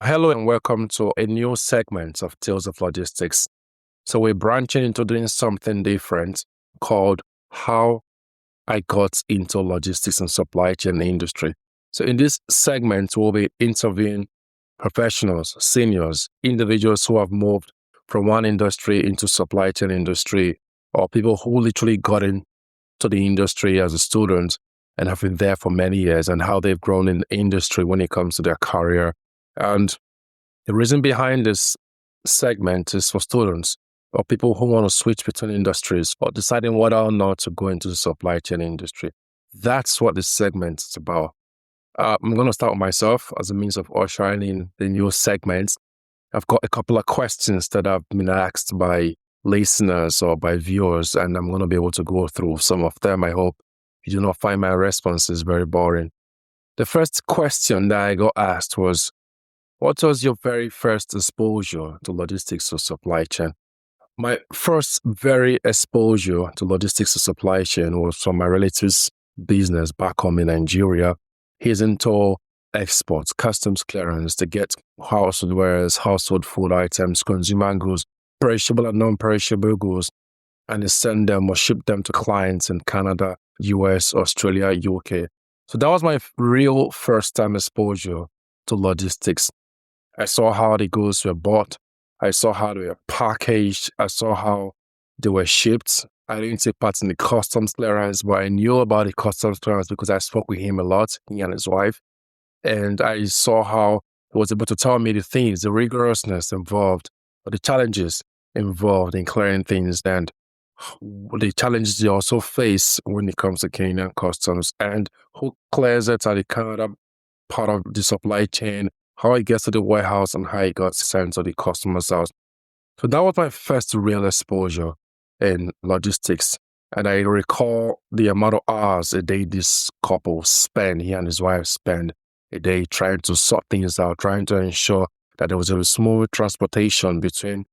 Hello and welcome to a new segment of Tales of Logistics. So we're branching into doing something different called How I Got into Logistics and Supply Chain Industry. So in this segment, we'll be interviewing professionals, seniors, individuals who have moved from one industry into supply chain industry, or people who literally got into the industry as a student and have been there for many years, and how they've grown in the industry when it comes to their career. And the reason behind this segment is for students or people who want to switch between industries or deciding whether or not to go into the supply chain industry. That's what this segment is about. I'm going to start with myself as a means of ushering in the new segment. I've got a couple of questions that have been asked by listeners or by viewers, and I'm going to be able to go through some of them. I hope you do not find my responses very boring. The first question that I got asked was, what was your very first exposure to logistics or supply chain? My first very exposure to logistics or supply chain was from my relative's business back home in Nigeria. He's into exports, customs clearance to get household wares, household food items, consumer goods, perishable and non-perishable goods, and they send them or ship them to clients in Canada, US, Australia, UK. So that was my real first time exposure to logistics. I saw how the goods were bought. I saw how they were packaged. I saw how they were shipped. I didn't take part in the customs clearance, but I knew about the customs clearance because I spoke with him a lot, he and his wife. And I saw how he was able to tell me the things, the rigorousness involved, or the challenges involved in clearing things, and the challenges you also face when it comes to Canadian customs, and who clears it at the Canada part of the supply chain, how it gets to the warehouse, and how it got sent to the customer's house. So that was my first real exposure in logistics. And I recall the amount of hours a day this couple spent, he and his wife spent a day trying to sort things out, trying to ensure that there was a smooth transportation between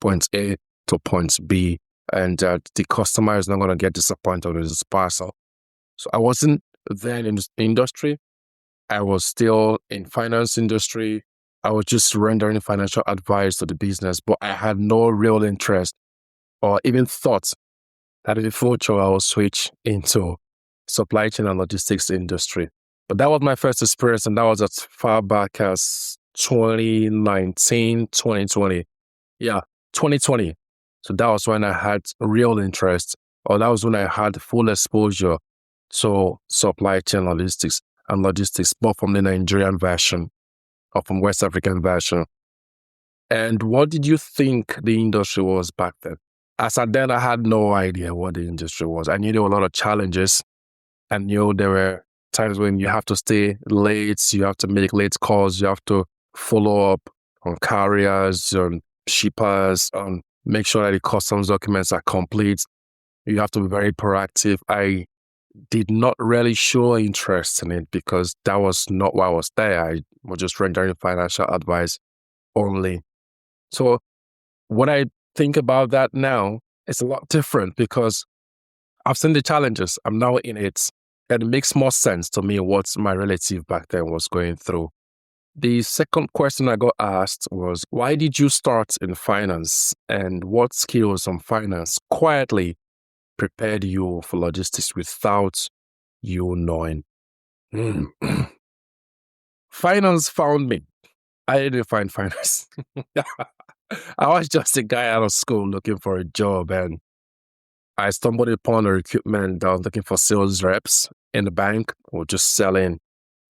point A to point B, and that the customer is not going to get disappointed with his parcel. So I wasn't then in this industry. I was still in finance industry. I was just rendering financial advice to the business, but I had no real interest or even thought that in the future I will switch into supply chain and logistics industry. But that was my first experience, and that was as far back as 2019, 2020. Yeah, 2020. So that was when I had real interest, or that was when I had full exposure to supply chain logistics and logistics, both from the Nigerian version or from West African version. And what did you think the industry was back then? As at then, I had no idea what the industry was. I knew there were a lot of challenges. I knew there were times when you have to stay late, you have to make late calls, you have to follow up on carriers, on shippers, on make sure that the customs documents are complete. You have to be very proactive. I did not really show interest in it because that was not why I was there. I was just rendering financial advice only. So when I think about that now, it's a lot different because I've seen the challenges. I'm now in it. And it makes more sense to me what my relative back then was going through. The second question I got asked was, why did you start in finance, and what skills on finance quietly prepared you for logistics without you knowing? Finance found me. I didn't find finance. I was just a guy out of school looking for a job, and I stumbled upon a recruitment that was looking for sales reps in the bank or just selling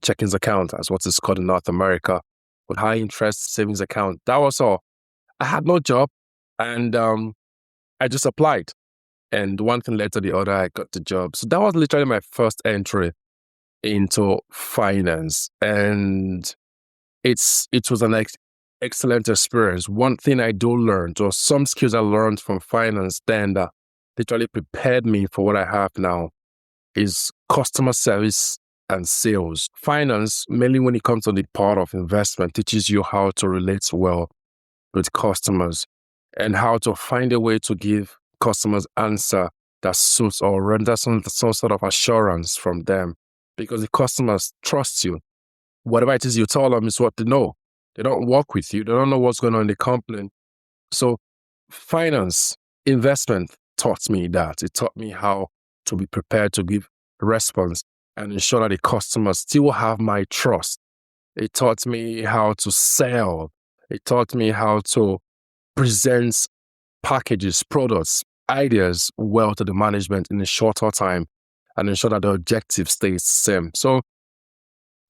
checkings account, as what is called in North America, with high interest savings account. That was all. I had no job, and I just applied. And one thing led to the other, I got the job. So that was literally my first entry into finance. And it was an excellent experience. One thing I do learn, or some skills I learned from finance then that literally prepared me for what I have now, is customer service and sales. Finance, mainly when it comes to the part of investment, teaches you how to relate well with customers and how to find a way to give customers answer that suits or render some sort of assurance from them, because the customers trust you. Whatever it is you tell them is what they know. They don't work with you. They don't know what's going on in the company. So finance, investment taught me that. It taught me how to be prepared to give response and ensure that the customers still have my trust. It taught me how to sell. It taught me how to present packages, products, ideas well to the management in a shorter time and ensure that the objective stays the same. So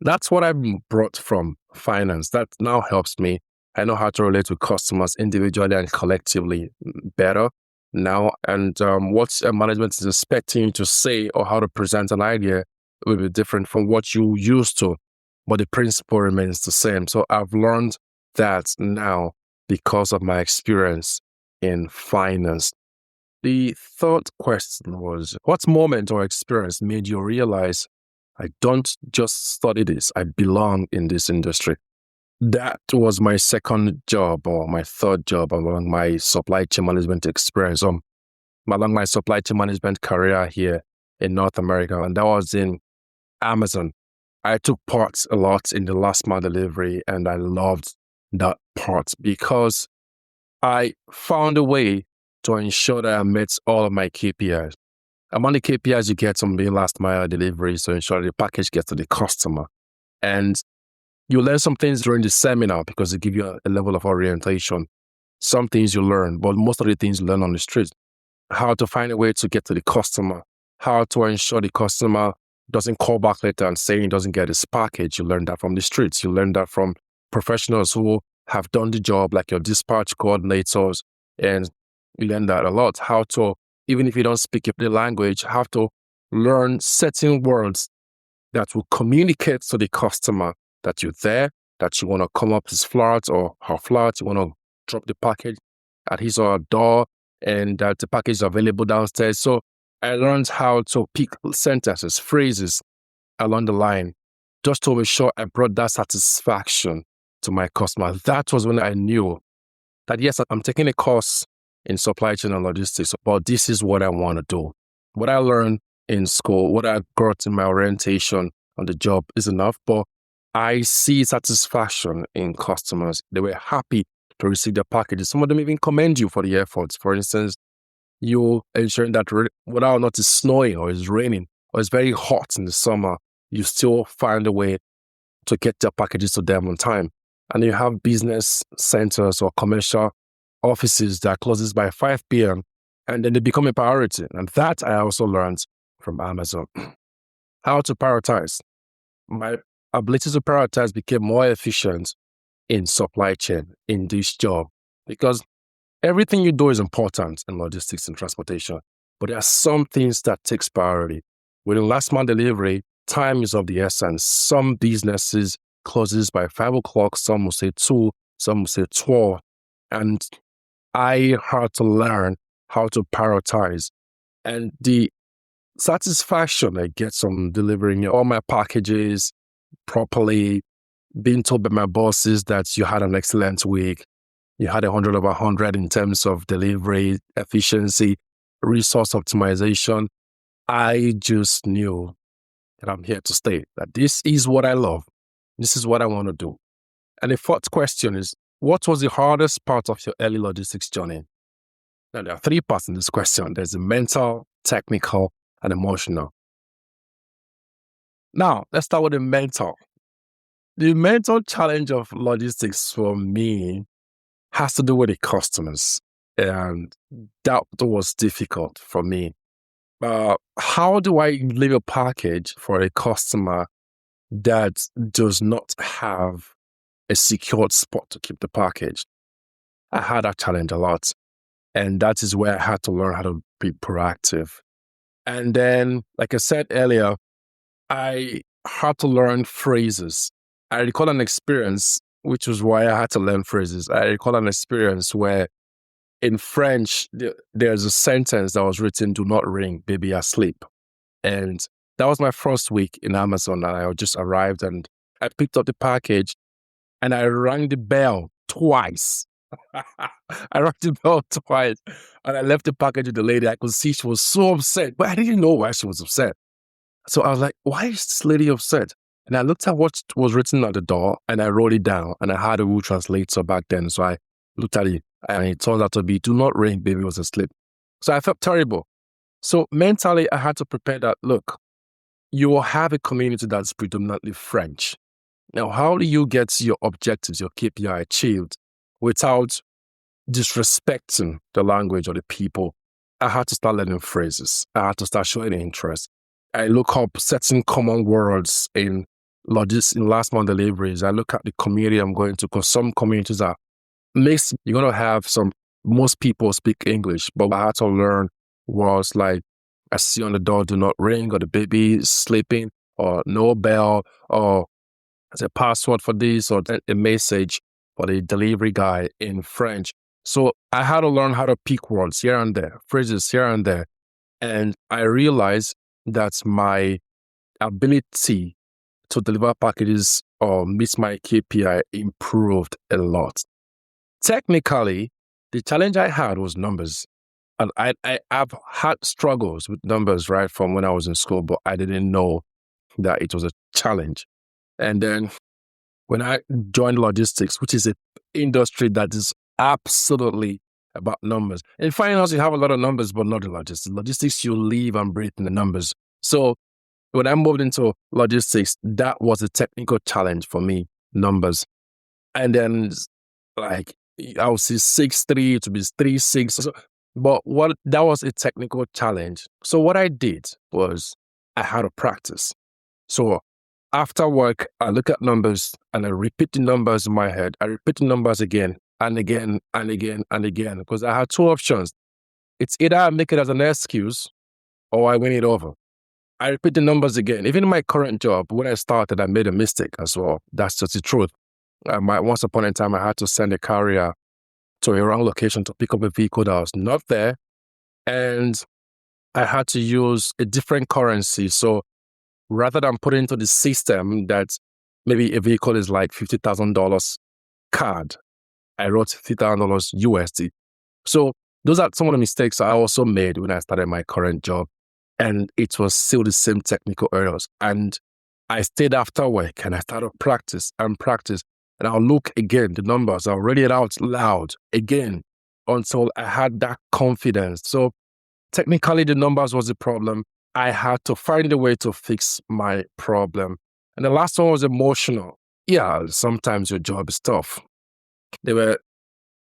that's what I've brought from finance. That now helps me. I know how to relate with customers individually and collectively better now. And what management is expecting you to say or how to present an idea will be different from what you used to, but the principle remains the same. So I've learned that now because of my experience in finance. The third question was, what moment or experience made you realize I don't just study this, I belong in this industry? That was my second job or my third job along my supply chain management experience, along my supply chain management career here in North America, and that was in Amazon. I took part a lot in the last mile delivery, and I loved that part because I found a way to ensure that I met all of my KPIs. Among the KPIs you get from the last mile deliveries to ensure the package gets to the customer. And you learn some things during the seminar because they give you a level of orientation. Some things you learn, but most of the things you learn on the street. How to find a way to get to the customer. How to ensure the customer doesn't call back later and say he doesn't get his package. You learn that from the streets. You learn that from professionals who have done the job, like your dispatch coordinators. And you learn that a lot. How to, even if you don't speak the language, have to learn certain words that will communicate to the customer that you're there, that you want to come up his flat or her flat, you want to drop the package at his or her door, and that the package is available downstairs. So I learned how to pick sentences, phrases along the line, just to make sure I brought that satisfaction to my customer. That was when I knew that, yes, I'm taking a course in supply chain and logistics, but this is what I want to do. What I learned in school, what I got in my orientation on the job is enough, but I see satisfaction in customers. They were happy to receive their packages. Some of them even commend you for the efforts. For instance, you ensuring that whether or not it's snowing or it's raining or it's very hot in the summer, you still find a way to get their packages to them on time. And you have business centers or commercial offices that closes by 5 p.m. and then they become a priority. And that I also learned from Amazon. How to prioritize. My ability to prioritize became more efficient in supply chain in this job because everything you do is important in logistics and transportation, but there are some things that takes priority. Within last mile delivery, time is of the essence. Some businesses closes by 5 o'clock, some will say 2, some will say 12. And I had to learn how to prioritize. And the satisfaction I get from delivering all my packages properly, being told by my bosses that you had an excellent week, you had 100 over 100 in terms of delivery, efficiency, resource optimization. I just knew that I'm here to stay, that this is what I love. This is what I want to do. And the fourth question is, what was the hardest part of your early logistics journey? Now, there are 3 parts in this question. There's the mental, technical, and emotional. Now, let's start with the mental. The mental challenge of logistics for me has to do with the customers. And that was difficult for me. How do I leave a package for a customer that does not have a secured spot to keep the package? I had that challenge a lot. And that is where I had to learn how to be proactive. And then, like I said earlier, I had to learn phrases. I recall an experience, which was why I had to learn phrases. I recall an experience where in French, there's a sentence that was written, "Do not ring, baby, asleep." And that was my first week in Amazon. And I just arrived and I picked up the package and I rang the bell twice. I rang the bell twice and I left the package with the lady. I could see she was so upset, but I didn't know why she was upset. So I was like, why is this lady upset? And I looked at what was written at the door and I wrote it down. And I had a Google translator back then. So I looked at it and it turned out to be, do not ring, baby was asleep. So I felt terrible. So mentally, I had to prepare that, look, you will have a community that's predominantly French. Now, how do you get your objectives, your KPI achieved without disrespecting the language or the people? I had to start learning phrases. I had to start showing interest. I look up certain common words in logistics, in last mile deliveries. I look at the community I'm going to, because some communities are mixed. You're going to have most people speak English, but I had to learn words like, I see on the door, do not ring, or the baby is sleeping, or no bell, or as a password for this, or a message for the delivery guy in French. So I had to learn how to pick words here and there, phrases here and there. And I realized that my ability to deliver packages or meet my KPI improved a lot. Technically, the challenge I had was numbers. And I've had struggles with numbers right from when I was in school, but I didn't know that it was a challenge. And then when I joined logistics, which is an industry that is absolutely about numbers. In finance, you have a lot of numbers, but not in logistics. Logistics, you live and breathe in the numbers. So when I moved into logistics, that was a technical challenge for me, numbers. And then like I would say 6'3" to be 3'6". So, but that was a technical challenge. So what I did was I had to practice. So after work, I look at numbers and I repeat the numbers in my head. I repeat the numbers again and again and again and again, because I had two options. It's either I make it as an excuse or I win it over. I repeat the numbers again. Even in my current job, when I started, I made a mistake as well. That's just the truth. Once upon a time, I had to send a carrier to a wrong location to pick up a vehicle that was not there. And I had to use a different currency. So rather than put into the system that maybe a vehicle is like $50,000 CAD, I wrote $50,000 USD. So those are some of the mistakes I also made when I started my current job. And it was still the same technical errors. And I stayed after work and I started practice. And I'll look again, the numbers, I'll read it out loud again until I had that confidence. So technically, the numbers was the problem. I had to find a way to fix my problem. And the last one was emotional. Yeah, sometimes your job is tough. They were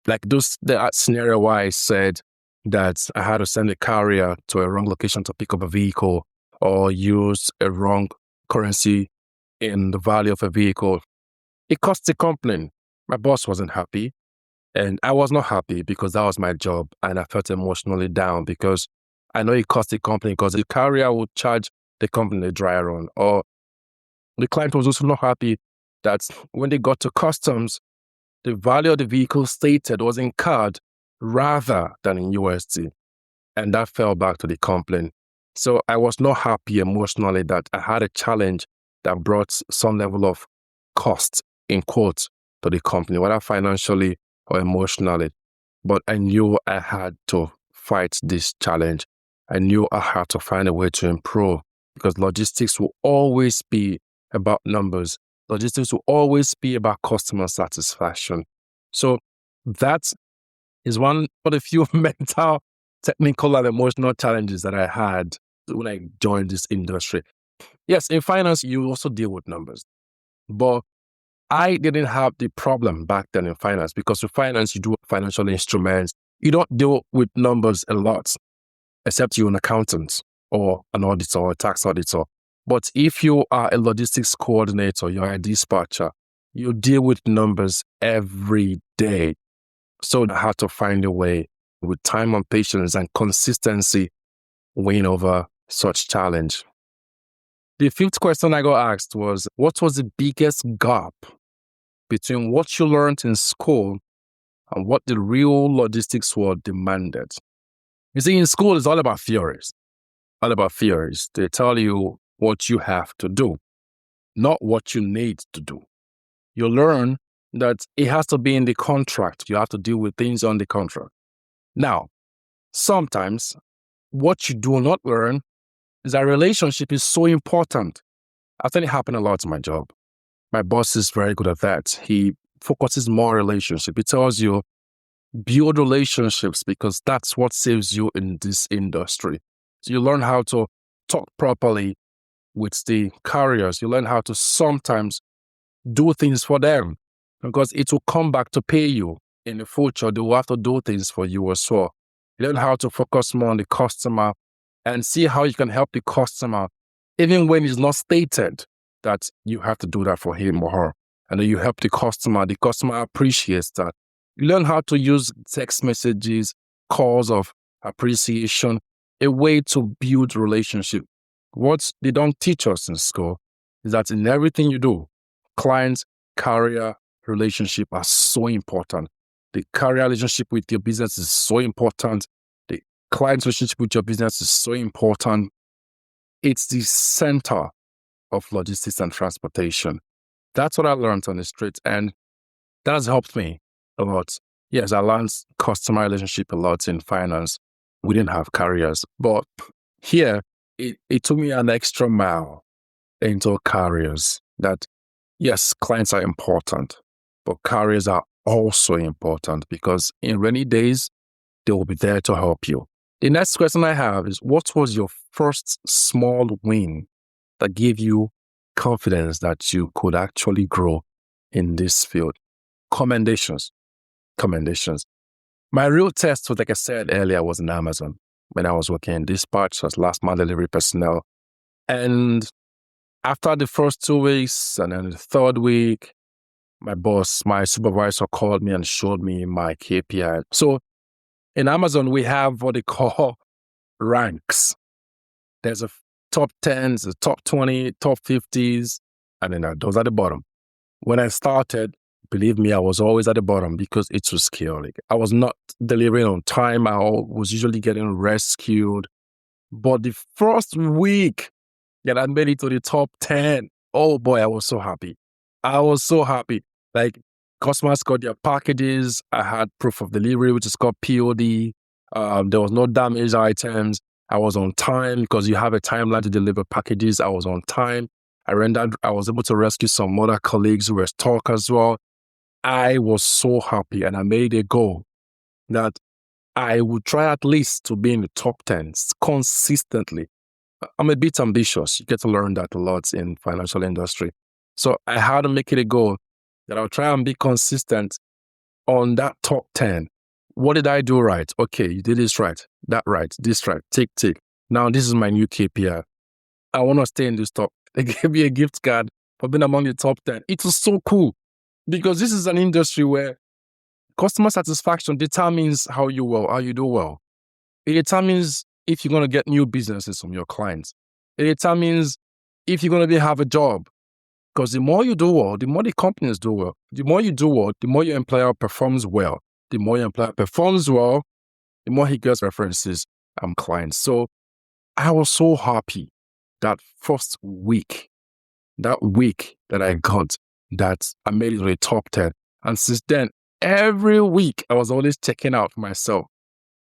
like that scenario where I said that I had to send a carrier to a wrong location to pick up a vehicle or use a wrong currency in the value of a vehicle. It cost the company. My boss wasn't happy and I was not happy because that was my job, and I felt emotionally down because I know it cost the company because the carrier would charge the company a dry run, or the client was also not happy that when they got to customs, the value of the vehicle stated was in CAD rather than in USD. And that fell back to the company. So I was not happy emotionally that I had a challenge that brought some level of cost, in quotes, to the company, whether financially or emotionally. But I knew I had to fight this challenge. I knew I had to find a way to improve, because logistics will always be about numbers. Logistics will always be about customer satisfaction. So that is one of the few mental, technical, and emotional challenges that I had when I joined this industry. Yes, in finance, you also deal with numbers. But I didn't have the problem back then in finance, because with finance, you do financial instruments. You don't deal with numbers a lot, except you're an accountant or an auditor or a tax auditor. But if you are a logistics coordinator, you're a dispatcher, you deal with numbers every day. So I had to find a way with time and patience and consistency win over such challenge. The fifth question I got asked was, what was the biggest gap between what you learned in school and what the real logistics world demanded? You see, in school, it's all about theories. All about theories. They tell you what you have to do, not what you need to do. You learn that it has to be in the contract. You have to deal with things on the contract. Now, sometimes what you do not learn is that relationship is so important. I think it happened a lot in my job. My boss is very good at that. He focuses more on relationship. He tells you, build relationships because that's what saves you in this industry. So you learn how to talk properly with the carriers. You learn how to sometimes do things for them because it will come back to pay you in the future. They will have to do things for you as well. You learn how to focus more on the customer and see how you can help the customer, even when it's not stated that you have to do that for him or her. And then you help the customer appreciates that. You learn how to use text messages, calls of appreciation, a way to build relationship. What they don't teach us in school is that in everything you do, client, carrier relationship are so important. The carrier relationship with your business is so important. The client relationship with your business is so important. It's the center of logistics and transportation. That's what I learned on the street, and that has helped me a lot. Yes, I learned customer relationship a lot in finance. We didn't have carriers, but here it took me an extra mile into carriers that, yes, clients are important, but carriers are also important because in rainy days, they will be there to help you. The next question I have is, what was your first small win that gave you confidence that you could actually grow in this field? Commendations. My real test, like I said earlier, was in Amazon when I was working in dispatch as last mile delivery personnel. And after the first 2 weeks and then the third week, my supervisor called me and showed me my KPI. So in Amazon, we have what they call ranks. There's a top 10s, a top 20, top 50s, and then those at the bottom. When I started, believe me, I was always at the bottom because it was chaotic. I was not delivering on time. I was usually getting rescued. But the first week that I made it to the top 10, oh boy, I was so happy. Like, customers got their packages. I had proof of delivery, which is called POD. There was no damaged items. I was on time because you have a timeline to deliver packages. I was on time. I was able to rescue some other colleagues who were stuck as well. I was so happy, and I made a goal that I would try at least to be in the top 10 consistently. I'm a bit ambitious. You get to learn that a lot in financial industry. So I had to make it a goal that I'll try and be consistent on that top 10. What did I do right? Okay, you did this right, that right, this right, tick. Now this is my new KPI. I want to stay in this top. They gave me a gift card for being among the top 10. It was so cool because this is an industry where customer satisfaction determines how you do well. It determines if you're going to get new businesses from your clients. It determines if you're going to have a job. Because the more you do well, the more the companies do well. The more you do well, the more your employer performs well. The more your employer performs well, the more he gets references and clients. So I was so happy that first week, that I got that I made it to the top 10. And since then, every week I was always checking out for myself.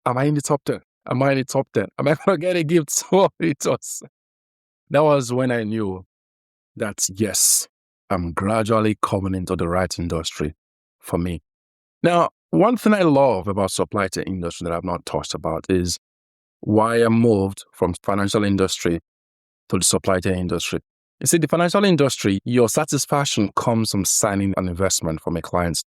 Am I in the top 10? Am I in the top 10? Am I going to get a gift? So that was when I knew that, yes, I'm gradually coming into the right industry for me. Now, one thing I love about supply chain industry that I've not touched about is why I moved from financial industry to the supply chain industry. You see, the financial industry, your satisfaction comes from signing an investment from a client.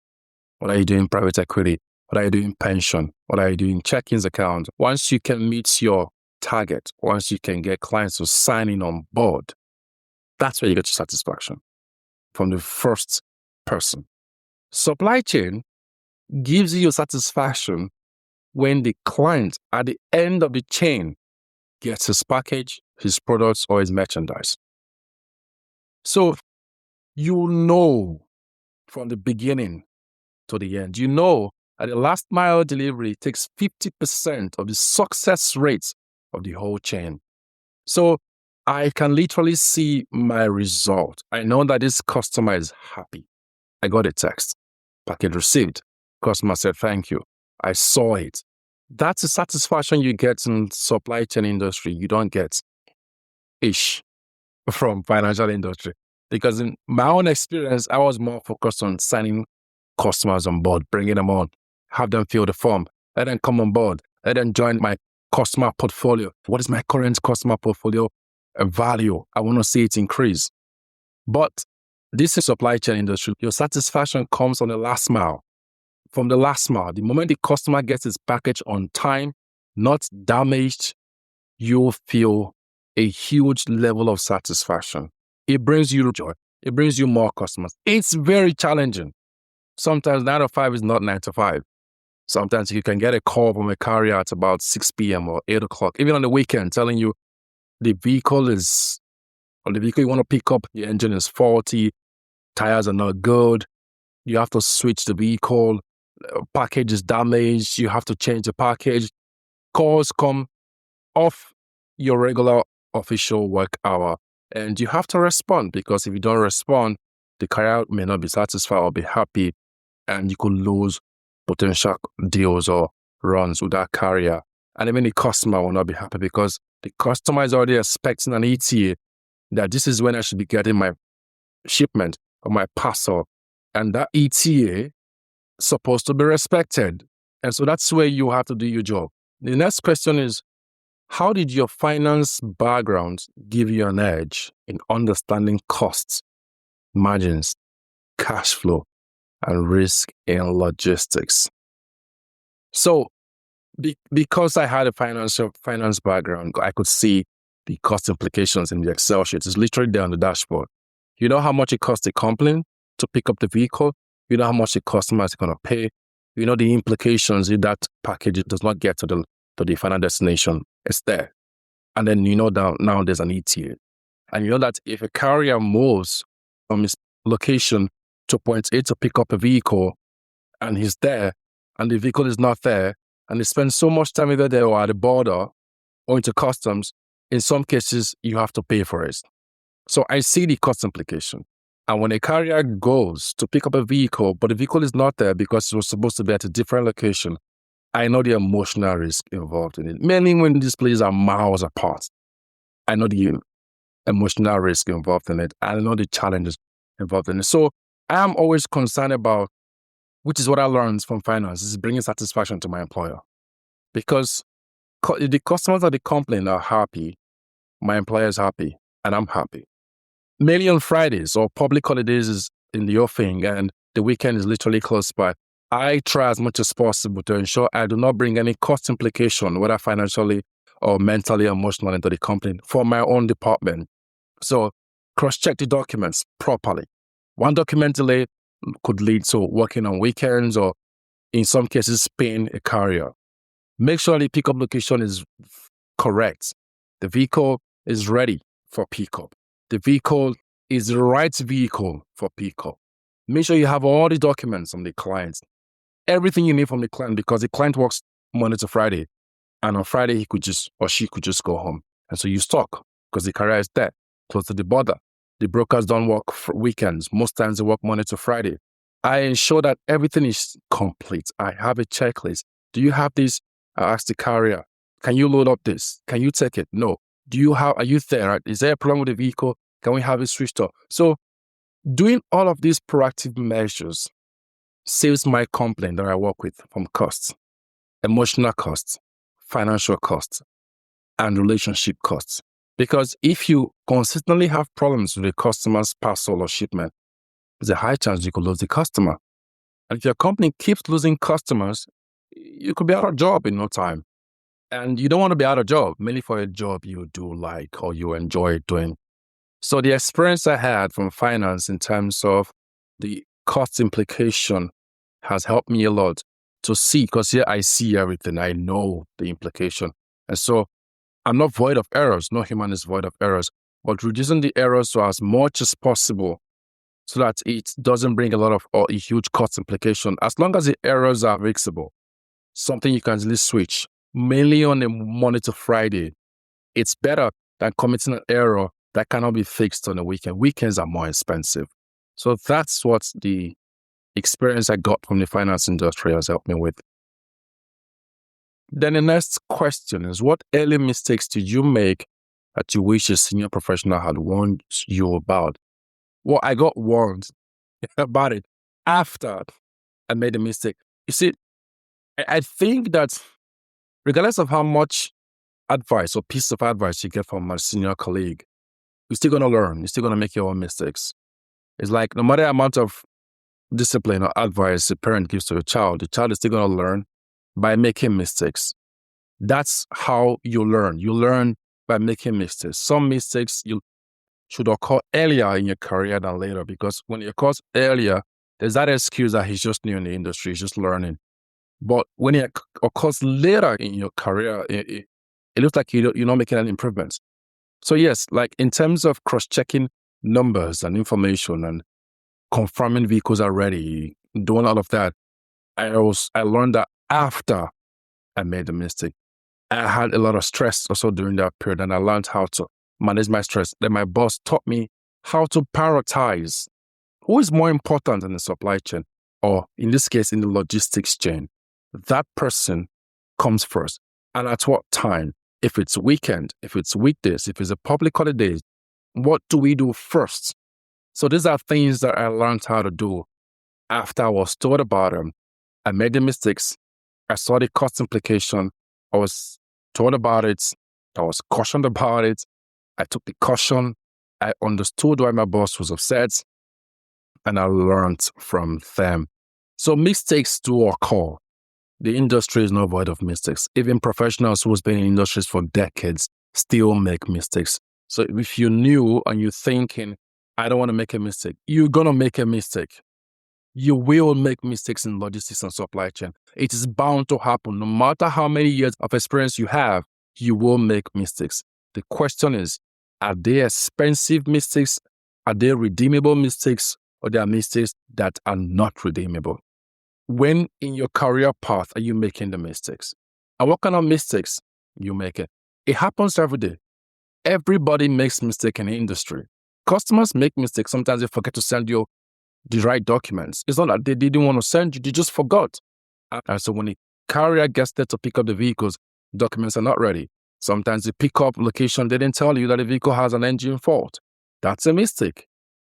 What are you doing private equity? What are you doing pension? What are you doing checkings account? Once you can meet your target, once you can get clients to sign in on board, that's where you get your satisfaction from the first person. Supply chain gives you your satisfaction when the client at the end of the chain gets his package, his products, or his merchandise. So you know from the beginning to the end, you know that the last mile delivery takes 50% of the success rates of the whole chain. So I can literally see my result. I know that this customer is happy. I got a text, package received. Customer said, thank you. I saw it. That's the satisfaction you get in supply chain industry. You don't get ish. from financial industry. Because in my own experience, I was more focused on signing customers on board, bringing them on, have them fill the form, let them come on board, let them join my customer portfolio. What is my current customer portfolio value? I want to see it increase. But this is supply chain industry. Your satisfaction comes on the last mile. From the last mile, the moment the customer gets his package on time, not damaged, you'll feel a huge level of satisfaction. It brings you joy. It brings you more customers. It's very challenging. Sometimes 9 to 5 is not 9 to 5. Sometimes you can get a call from a carrier at about 6 p.m. or 8 o'clock, even on the weekend, telling you the vehicle you want to pick up, the engine is faulty, tires are not good, you have to switch the vehicle, package is damaged, you have to change the package. Calls come off your regular official work hour, and you have to respond, because if you don't respond, the carrier may not be satisfied or be happy, and you could lose potential deals or runs with that carrier. And even the customer will not be happy, because the customer is already expecting an ETA that this is when I should be getting my shipment or my parcel. And that ETA is supposed to be respected. And so that's where you have to do your job. The next question is, how did your finance background give you an edge in understanding costs, margins, cash flow, and risk in logistics? So, because I had a finance background, I could see the cost implications in the Excel sheet. It's literally there on the dashboard. You know how much it costs the company to pick up the vehicle. You know how much the customer is going to pay. You know the implications if that package does not get to the final destination. It's there. And then you know that now there's an ETA. And you know that if a carrier moves from his location to point A to pick up a vehicle, and he's there, and the vehicle is not there, and he spends so much time either there or at the border or into customs, in some cases, you have to pay for it. So I see the cost implication. And when a carrier goes to pick up a vehicle, but the vehicle is not there because it was supposed to be at a different location, I know the emotional risk involved in it. Mainly when these places are miles apart, I know the emotional risk involved in it. I know the challenges involved in it. So I am always concerned about, which is what I learned from finance, is bringing satisfaction to my employer. Because if the customers of the company are happy, my employer is happy, and I'm happy. Mainly on Fridays or public holidays is in the offing, and the weekend is literally close by. I try as much as possible to ensure I do not bring any cost implication, whether financially or mentally or emotionally, into the company for my own department. So cross-check the documents properly. One document delay could lead to working on weekends or, in some cases, paying a carrier. Make sure the pickup location is correct. The vehicle is ready for pickup. The vehicle is the right vehicle for pickup. Make sure you have all the documents from the client. Everything you need from the client, because the client works Monday to Friday. And on Friday, he could just, or she could just go home. And so you stock, because the carrier is there, close to the border. The brokers don't work for weekends. Most times they work Monday to Friday. I ensure that everything is complete. I have a checklist. Do you have this? I ask the carrier, can you load up this? Can you take it? No. Are you there? Is there a problem with the vehicle? Can we have it switched off? So doing all of these proactive measures saves my company that I work with from costs, emotional costs, financial costs, and relationship costs. Because if you consistently have problems with a customer's parcel or shipment, there's a high chance you could lose the customer. And if your company keeps losing customers, you could be out of job in no time. And you don't want to be out of job, mainly for a job you do like or you enjoy doing. So the experience I had from finance in terms of the cost implication has helped me a lot to see, because here I see everything. I know the implication. And so I'm not void of errors. No human is void of errors. But reducing the errors to as much as possible so that it doesn't bring a lot of or a huge cost implication. As long as the errors are fixable, something you can easily switch, mainly on a Monday to Friday, it's better than committing an error that cannot be fixed on a weekend. Weekends are more expensive. So that's what the experience I got from the finance industry has helped me with. Then the next question is, what early mistakes did you make that you wish a senior professional had warned you about? Well, I got warned about it after I made a mistake. You see, I think that regardless of how much advice or piece of advice you get from a senior colleague, you're still going to learn. You're still going to make your own mistakes. It's like no matter the amount of discipline or advice a parent gives to a child, the child is still going to learn by making mistakes. That's how you learn. You learn by making mistakes. Some mistakes you should occur earlier in your career than later, because when it occurs earlier, there's that excuse that he's just new in the industry, he's just learning. But when it occurs later in your career, it looks like you're not making any improvements. So yes, like in terms of cross-checking numbers and information and confirming vehicles are ready, doing all of that, I learned that after I made the mistake. I had a lot of stress also during that period, and I learned how to manage my stress. Then my boss taught me how to prioritize who is more important in the supply chain, or in this case, in the logistics chain. That person comes first. And at what time? If it's weekend, if it's weekdays, if it's a public holiday, what do we do first? So these are things that I learned how to do after I was told about them. I made the mistakes. I saw the cost implication. I was told about it. I was cautioned about it. I took the caution. I understood why my boss was upset, and I learned from them. So mistakes do occur. The industry is not void of mistakes. Even professionals who's been in industries for decades still make mistakes. So if you're new and you're thinking, I don't want to make a mistake, you're going to make a mistake. You will make mistakes in logistics and supply chain. It is bound to happen. No matter how many years of experience you have, you will make mistakes. The question is, are they expensive mistakes? Are they redeemable mistakes? Or they are mistakes that are not redeemable? When in your career path are you making the mistakes? And what kind of mistakes you make it? It happens every day. Everybody makes mistakes in the industry. Customers make mistakes. Sometimes they forget to send you the right documents. It's not that they didn't want to send you, they just forgot. And so when the carrier gets there to pick up the vehicles, documents are not ready. Sometimes the pickup location, they didn't tell you that the vehicle has an engine fault. That's a mistake.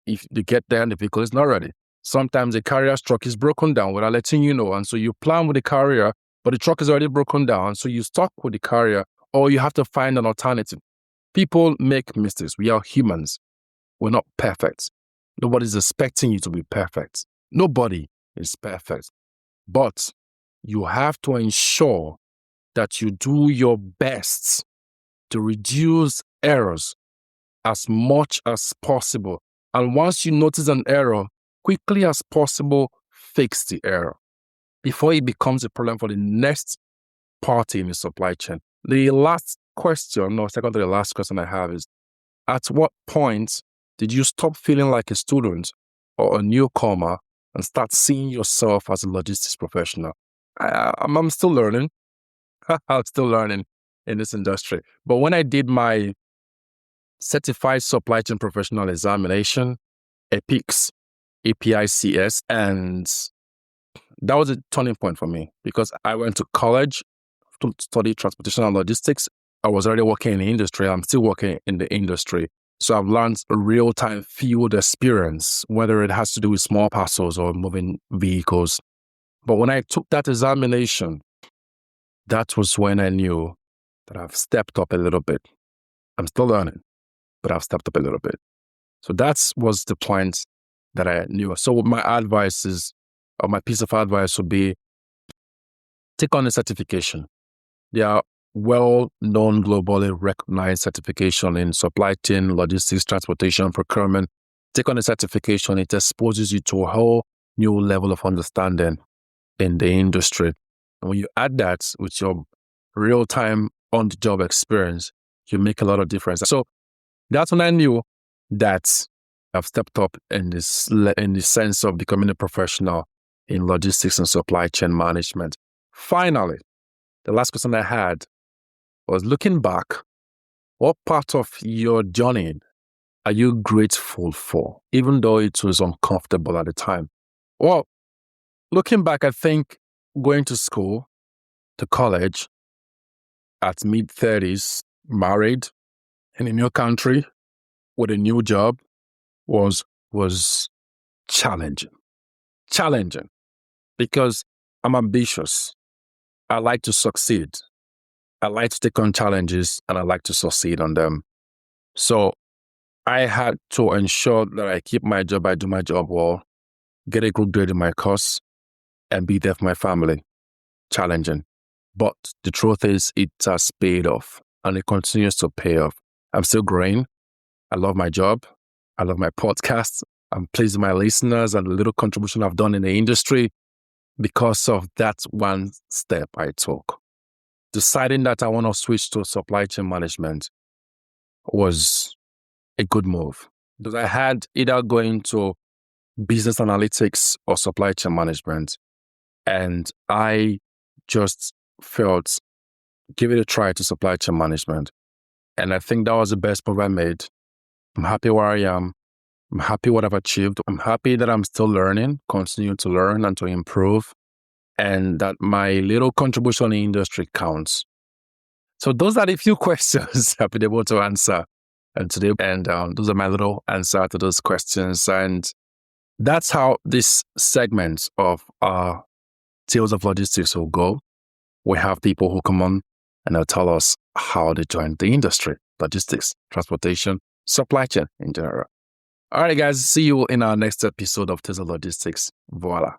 If they get there and the vehicle is not ready. Sometimes the carrier's truck is broken down without letting you know. And so you plan with the carrier, but the truck is already broken down. So you stuck with the carrier, or you have to find an alternative. People make mistakes. We are humans. We're not perfect. Nobody's expecting you to be perfect. Nobody is perfect. But you have to ensure that you do your best to reduce errors as much as possible. And once you notice an error, quickly as possible, fix the error before it becomes a problem for the next party in the supply chain. The last question, no, second to the last question I have is, at what point did you stop feeling like a student or a newcomer and start seeing yourself as a logistics professional? I'm still learning. I'm still learning in this industry. But when I did my Certified Supply Chain Professional Examination, EPICS, APICS, and that was a turning point for me because I went to college to study transportation and logistics. I was already working in the industry. I'm still working in the industry. So I've learned real-time field experience, whether it has to do with small parcels or moving vehicles. But when I took that examination, that was when I knew that I've stepped up a little bit. I'm still learning, but I've stepped up a little bit. So that was the point that I knew. So my advice is, or my piece of advice would be, take on a certification. There are well-known, globally recognized certification in supply chain, logistics, transportation, procurement. Take on a certification. It exposes you to a whole new level of understanding in the industry. And when you add that with your real-time on-the-job experience, you make a lot of difference. So that's when I knew that I've stepped up in the sense of becoming a professional in logistics and supply chain management. Finally, the last question I had was, looking back, what part of your journey are you grateful for, even though it was uncomfortable at the time? Well, looking back, I think going to school, to college, at mid-30s, married, in a new country with a new job was challenging. Challenging because I'm ambitious. I like to succeed. I like to take on challenges and I like to succeed on them. So I had to ensure that I keep my job, I do my job well, get a good grade in my course, and be there for my family. Challenging. But the truth is, it has paid off and it continues to pay off. I'm still growing. I love my job. I love my podcast. I'm pleased with my listeners and the little contribution I've done in the industry because of that one step I took. Deciding that I want to switch to supply chain management was a good move because I had either going to business analytics or supply chain management. And I just felt, give it a try to supply chain management. And I think that was the best move I made. I'm happy where I am. I'm happy what I've achieved. I'm happy that I'm still learning, continue to learn and to improve, and that my little contribution in the industry counts. So those are the few questions I've been able to answer today. And those are my little answer to those questions. And that's how this segment of our Tales of Logistics will go. We have people who come on and they'll tell us how they joined the industry, logistics, transportation, supply chain in general. All right, guys, see you in our next episode of Tales of Logistics. Voila.